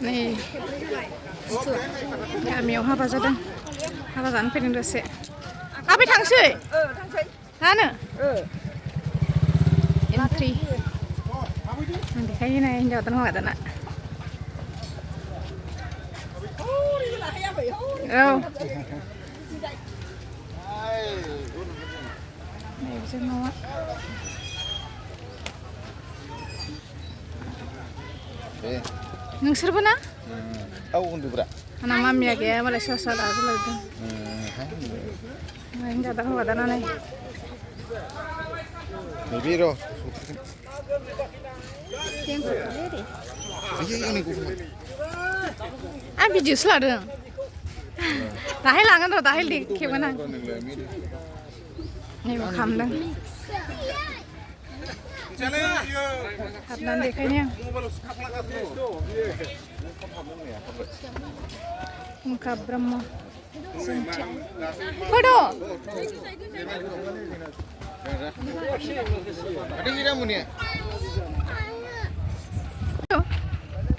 นี่गामियाव हाबा जादों हाबा जानो फैदों दसे आबै थांसै हानो एन्ट्रि देखायो नाय हिनजाव गोदान हौवा गोदाना औ बिसोर न'आ नोंसोरबो ना औ उन्दुग्रा आंना मामिया गैया मालाय सा सा लाजोबलायदों हिनजाव गोदान हौवा गोदाना नै नैबे र' आं भिडिअ'सो लादों दाहाय लांगोन र' दाहाय खेबगोन आं नैबो खालामदों हाबनानै देखायनो आं मुखा ब्रह्म फट'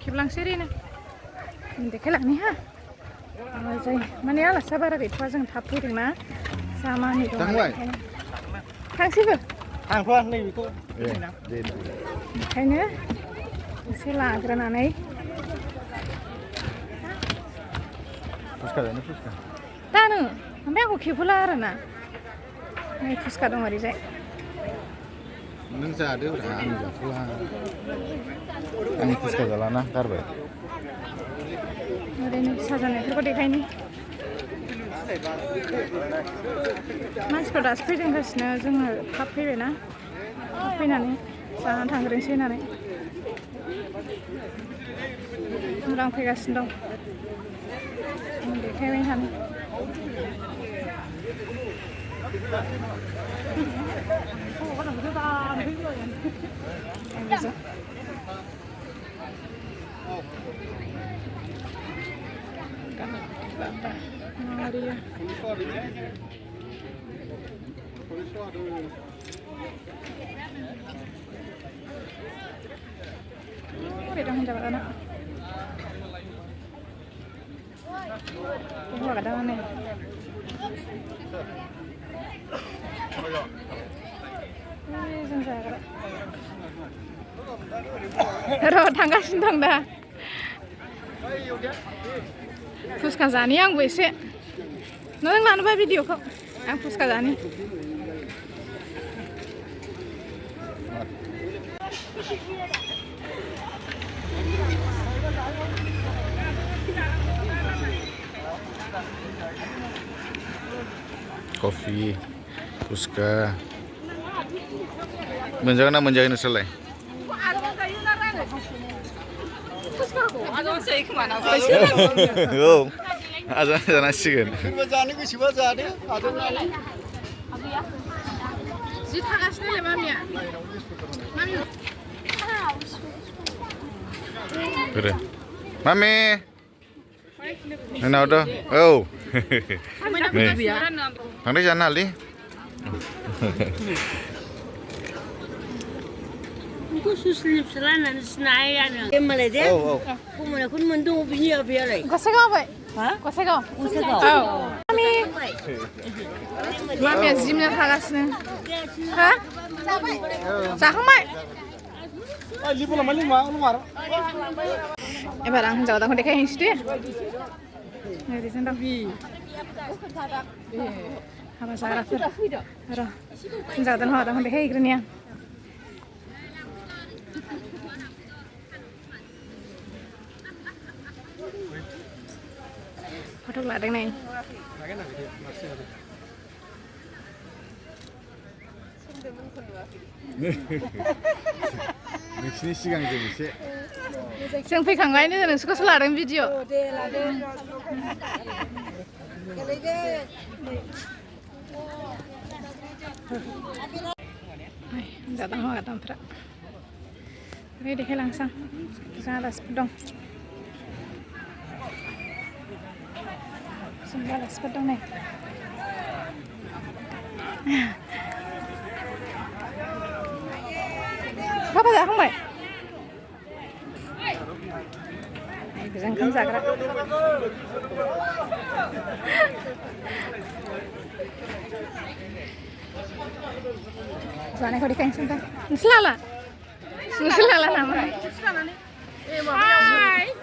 खेबलांसै ओरैनो देखायलांनि हा माबा जायो माने आलासिया बारा गैथ'वा जों थाब फैदोंना जामानि दं थांसैबो थांथ'वा नैबेखौ ओंखायनो एसे लाग्रोनानै दानो ओमफ्राय आंखौ खेबहोला आरोना नै फुसखा दं ओरैजाय नों जादो आं जाथ'ला आंनि फुसखा जालाना गारबाय ओरैनो साजानायफोरखौ देखायनि मानसिफोर दासो फैदोंगासिनो जोङो थाब फैबायना फैनानै जानानै थांग्रोनोसै होननानै रां फैगासिनो दं देखायबाय थानो Maria. Beda hinja kadana. Ini kadana nih. Ro थांगासिनो दं दा फुसखा जानि आंबो एसे नों लानोबा भिडिअखौ आं फुसखा जानि कफि फुसखा मोनजागोन ना मोनजायाखै नोंसोरलाय औ आजां जानांसिगोन जानो गोसोबा जादो जि थागासिनोलाय मामिया मामि नोंनाव द' औ नै बांद्राय जानो नाङालै गसाइगाव गसाइगाव औ मामिया जि मिनिट थागासिनो हा जाखांबाय एबार आं हिनजाव गोदानखौ देखायहैनोसै दे ओरैजों दं हाबा जाग्राफोर र' हिनजाव गोदान हौवा गोदानखौ देखायहैग्रोनि आं फट' लादों नै नोंसिनि सिगां जों एसे जों फैखांबायनो नोंसोरखौसो लादों भिडिअ जादों हौवा गोदानफ्रा ओमफ्राय देखायलांसै आं जोंहा आलासिफोर दं जोंहा आलासिफोर दं नै बाबा जाखांबाय गोजां ओंखाम जाग्रा जानायखौ देखायनोसै दा नोंसोर लाला नामा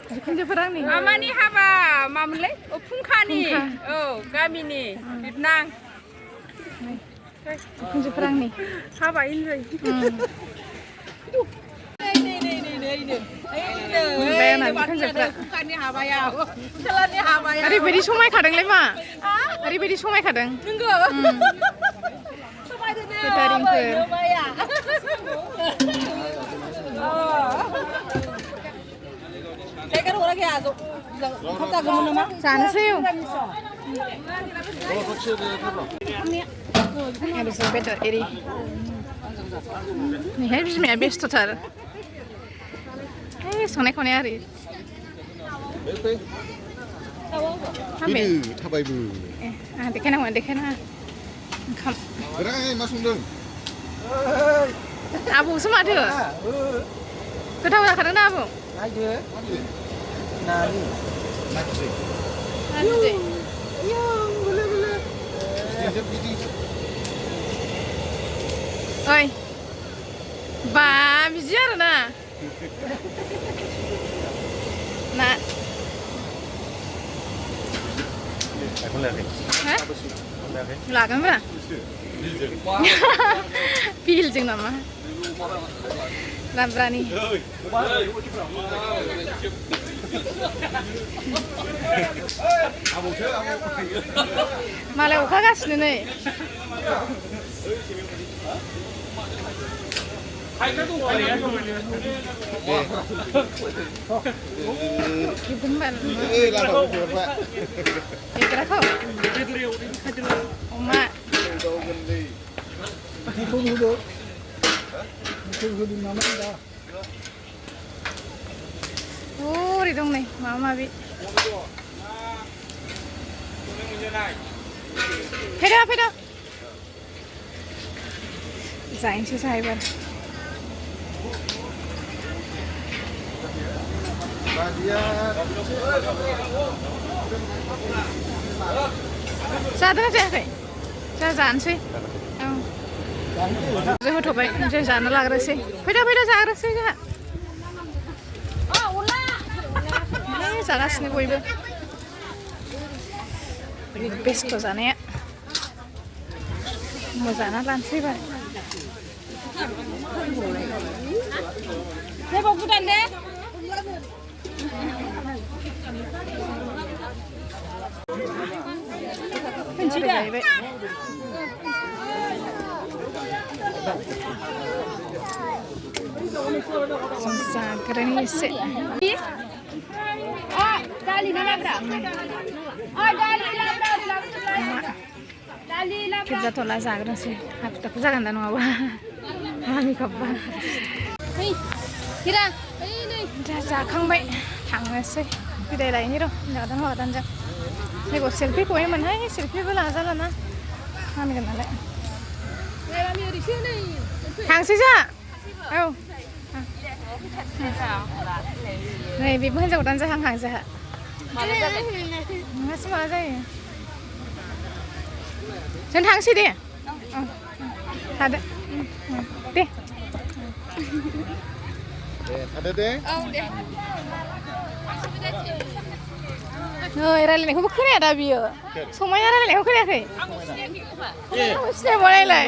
बिखुनजोफोर आंनि मामानि हाबा मामोनलाय फुंखानि औ गामिनि बिबनां बिखुनजोफोर आंनि हाबा इनजय ओरैबायदि समायखादोंलै मा ओरैबायदि समायखादों जानोसै बेदर एरि नैहाय बिमाया बेस्थ'थार संनाय खावनाया ओरै थाबायबो आं देखायनाङा ओंखाम मा संदों आबौसो माथो गोथाव जाखादों ना आबौ ओइ बा बिदि आरोना ना लागोन ब्रा बिलजों नामा लाब्रानि मालाय अखा गासिनो नै देग्राखौ अमा ओरै दं नै माबा माबि फैदो जाहैनोसै जाहैबाय जादोंना जायाखै जानोसै औ जों होथ'बाय जों जानो लाग्रोसै फैदो जाग्रोसै जोंहा जागासिनो बयबो बेस्थ' जानाया मोजाङा लानोसै बाय जेबो गोदान दे जाहैबाय जाग्रानि एसे खेबजाथ'ला जाग्रोसै हाखु दाखु जागोन दा नङाबा आंनि खाब्बा जाखांबाय थांनोसै बिदाय लायनि र' माबादानजों लोगोआव सेल्फि खहैमोनहाय सेल्फिबो लाजालाना मामिगोन नालाय थांसै जोंहा औ नै बेबो हिन्जाव गोदान जाहां जोंहा नोंहासो माला जायो जों थांसै दे थादो दे थादो दे नै रायलायनायखौबो खोनाया दा बियो समाया रायलायनायखौ खोनायाखै सिनायबावनायलाय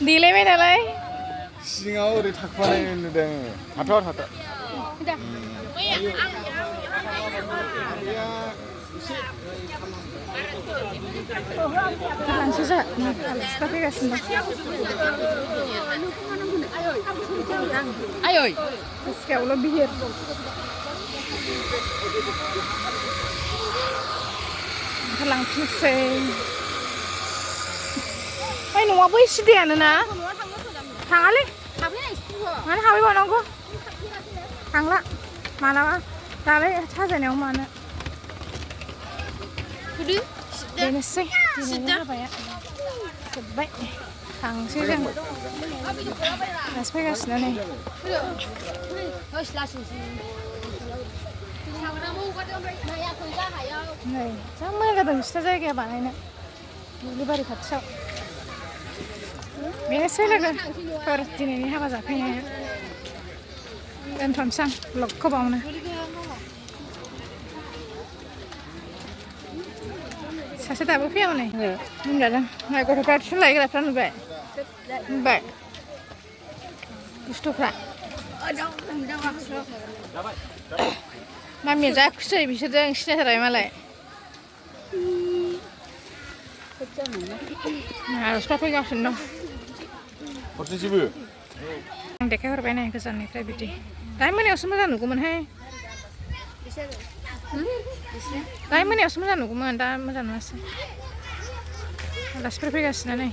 देलायबाय नालाय सिङाव ओरै थाखुमानाय नुदों थाथ' लांसै जा आलासिफ्रा फैगासिनो दं आयै सिगाङावल' बिहिर ओंखारलांफिनसै ओइ न'आबो सिदायानो ना थाङालै मानो हाबैबावनांगौ थांला मालाबा दालाय साजायनायाव मानो बेनोसै दिनैनि हाबाया जोब्बाय थांसै जों दासो फैगासिनो नै नै जा मोजां जादों बिसिना जायगाया बानायनो दुब्लिबारि खाथियाव बेनोसै लोगोफोर दिनैनि हाबा जाफैनाया दोनथ'नोसै आं ब्लगखौ बावनो सासे दाबो फैया हनै होनजादों माइ गथ'फ्रा टिउसन लायग्राफ्रा नुबाय नुबाय दुस्थ'फ्रा मामिया जा खुसि बिसोरजों सिनायथारबाय मालाय आर'जफ्रा फैगासिनो दं हरनोसैबो आं देखायहरबाय नाय गोजाननिफ्राय बिदि दा मोनायावसो मोजां नुगौमोनहाय दा मोनायावसो मोजां नुगौमोन दा मोजां नुवासै आलासिफोर फैगासिनो नै